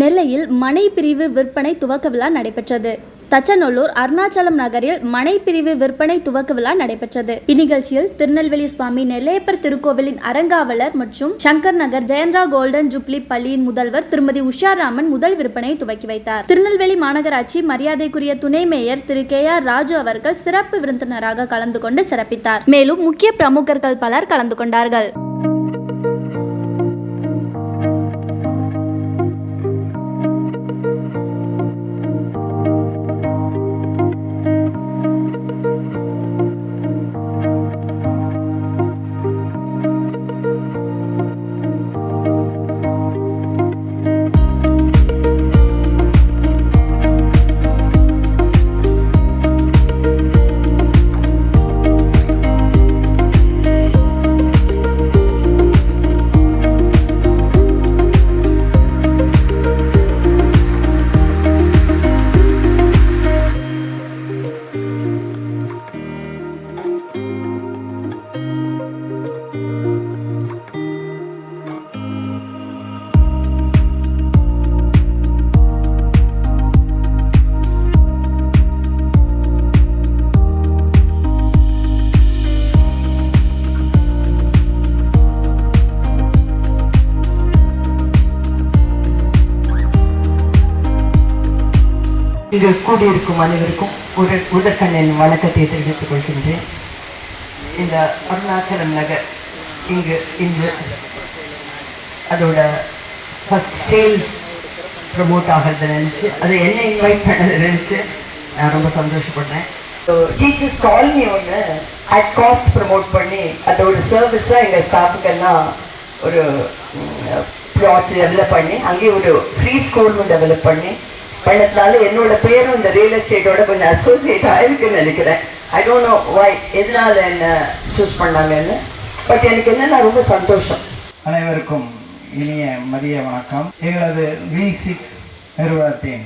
நெல்லையில் மனை பிரிவு விற்பனை துவக்க விழா நடைபெற்றது. தச்சநல்லூர் அருணாச்சலம் நகரில் மனை பிரிவு விற்பனை துவக்க விழா நடைபெற்றது. இந்நிகழ்ச்சியில் திருநெல்வேலி சுவாமி நெல்லையப்பர் திருக்கோவிலின் அறங்காவலர் மற்றும் சங்கர் நகர் ஜெயந்திரா கோல்டன் ஜூப்ளி பள்ளியின் முதல்வர் திருமதி உஷாராமன் முதல் விற்பனையை துவக்கி வைத்தார். திருநெல்வேலி மாநகராட்சி மரியாதைக்குரிய துணை மேயர் திரு KR ராஜு அவர்கள் சிறப்பு விருந்தினராக கலந்து கொண்டு சிறப்பித்தார். மேலும் முக்கிய பிரமுகர்கள் பலர் கலந்து கொண்டார்கள். இங்கு கூடியிருக்கும் அனைவருக்கும் உதற்கண்ணின் வணக்கத்தை தெரிவித்துக் கொள்கின்றேன். இந்த அருணாச்சலம் நகர் இங்கு அதோட ஃபர்ஸ்ட் சேல்ஸ் ப்ரமோட் ஆகிறது நினச்சி அதை என்ன இன்வைட் பண்ணதை நினச்சி நான் ரொம்ப சந்தோஷப்படுறேன். டீச்சர்ஸ் காலனி ஒன்று அட் காஸ்ட் ப்ரமோட் பண்ணி அதோட சர்வீஸாக எங்கள் ஸ்டாஃபுக்கெல்லாம் ஒரு பிளாட் டெவலப் பண்ணி அங்கேயே ஒரு ஃப்ரீ ஸ்கூலும் டெவலப் பண்ணி பண்ணதுனால என்னோட பேரும் இந்த ரியல் எஸ்டேட்டோட கொஞ்சம் அசோசியேட் ஆயிருக்குன்னு நினைக்கிறேன். ஐ டோன்ட் நோ வை எதனால என்ன சூஸ் பண்ணாங்கன்னு. பட் எனக்கு என்னன்னா ரொம்ப சந்தோஷம். அனைவருக்கும் இனிய மதிய வணக்கம். எங்களது V6 நிறுவனத்தின்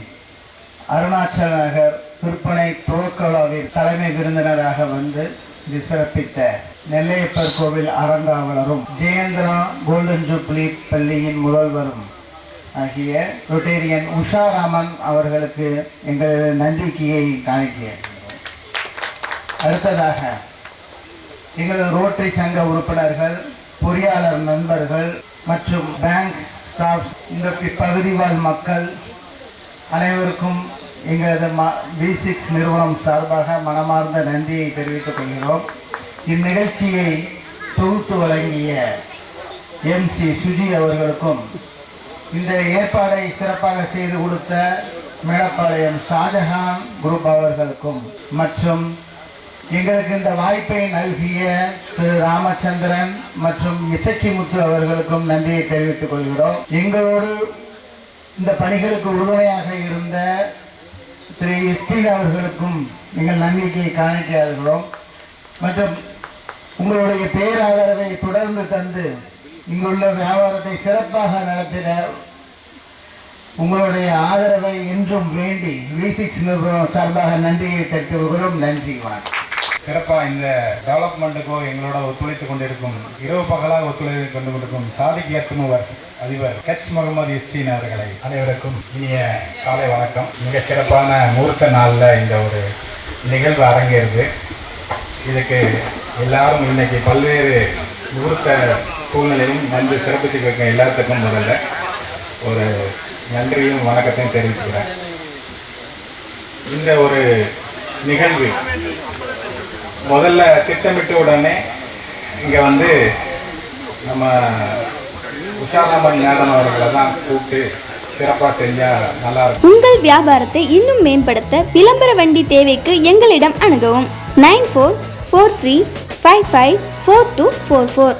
அருணாச்சல நகர் விற்பனை துவக்க விழாவில் தலைமை விருந்தினராக வந்து இது சிறப்பித்த நெல்லையப்பர் கோவில் அறங்காவலரும் ஜெயந்திரா கோல்டன் ஜூப்ளி பள்ளியின் முதல்வரும் ஆகிய ரொட்டேரியன் உஷாராமன் அவர்களுக்கு எங்களது நன்றிக்கையை காணிக்கிறேன். அடுத்ததாக எங்களது ரோட்டரி சங்க உறுப்பினர்கள், பொறியாளர் நண்பர்கள் மற்றும் பேங்க் ஸ்டாஃப், இந்த பகுதி வாழ் மக்கள் அனைவருக்கும் எங்களது V6 நிறுவனம் சார்பாக மனமார்ந்த நன்றியை தெரிவித்துக் கொள்கிறோம். இந்நிகழ்ச்சியை தொகுத்து வழங்கிய MC சுஜி அவர்களுக்கும், இந்த ஏற்பாடை சிறப்பாக செய்து கொடுத்த மேடப்பாளையம் ஷாஜஹான் குரூப் அவர்களுக்கும் மற்றும் எங்களுக்கு இந்த வாய்ப்பை நல்கிய திரு ராமச்சந்திரன் மற்றும் இசக்கிமுத்து அவர்களுக்கும் நன்றியை தெரிவித்துக் கொள்கிறோம். எங்களோடு இந்த பணிகளுக்கு உறுதுணையாக இருந்த திரு எஸ்டின் அவர்களுக்கும் எங்கள் நன்றியை காணிக்கிறோம். மற்றும் உங்களுடைய பேராதரவை தொடர்ந்து தந்து இங்குள்ள வியாபாரத்தை சிறப்பாக நடத்திட உங்களுடைய ஆதரவை என்றும் வேண்டி V6 நிறுவனம் சார்பாக நன்றியை தெரிவித்துக் நன்றி, வணக்கம். சிறப்பாக இந்த டெவலப்மெண்ட்டுக்கோ எங்களோட ஒத்துழைத்துக் கொண்டிருக்கும், இரவு பகலாக ஒத்துழைத்து கொண்டு கொண்டிருக்கும் சாதிக் ஏற்றுமுவர் அதிபர் H. முகமது எஸ்டின் அவர்களை அனைவருக்கும் இனிய காலை வணக்கம். மிக சிறப்பான முகூர்த்த நாளில் இந்த ஒரு நிகழ்வு அரங்கேறுது. இதுக்கு எல்லாரும் இன்னைக்கு பல்வேறு முகூர்த்த சூழ்நிலையும் நன்றி சிறப்பித்து வைக்க எல்லாத்துக்கும் முதல்ல ஒரு நன்றியும் வணக்கத்தையும் தெரிவிக்கிறேன். இந்த ஒரு நிகழ்வு முதல்ல திட்டமிட்ட உடனே இங்கே வந்து நம்ம உஷாராமன் மேடம் அவர்களை தான் கூப்பிட்டு சிறப்பாக செஞ்சால் நல்லா இருக்கும். உங்கள் வியாபாரத்தை இன்னும் மேம்படுத்த விளம்பர வண்டி தேவைக்கு எங்களிடம் அணுகவும். 9443554244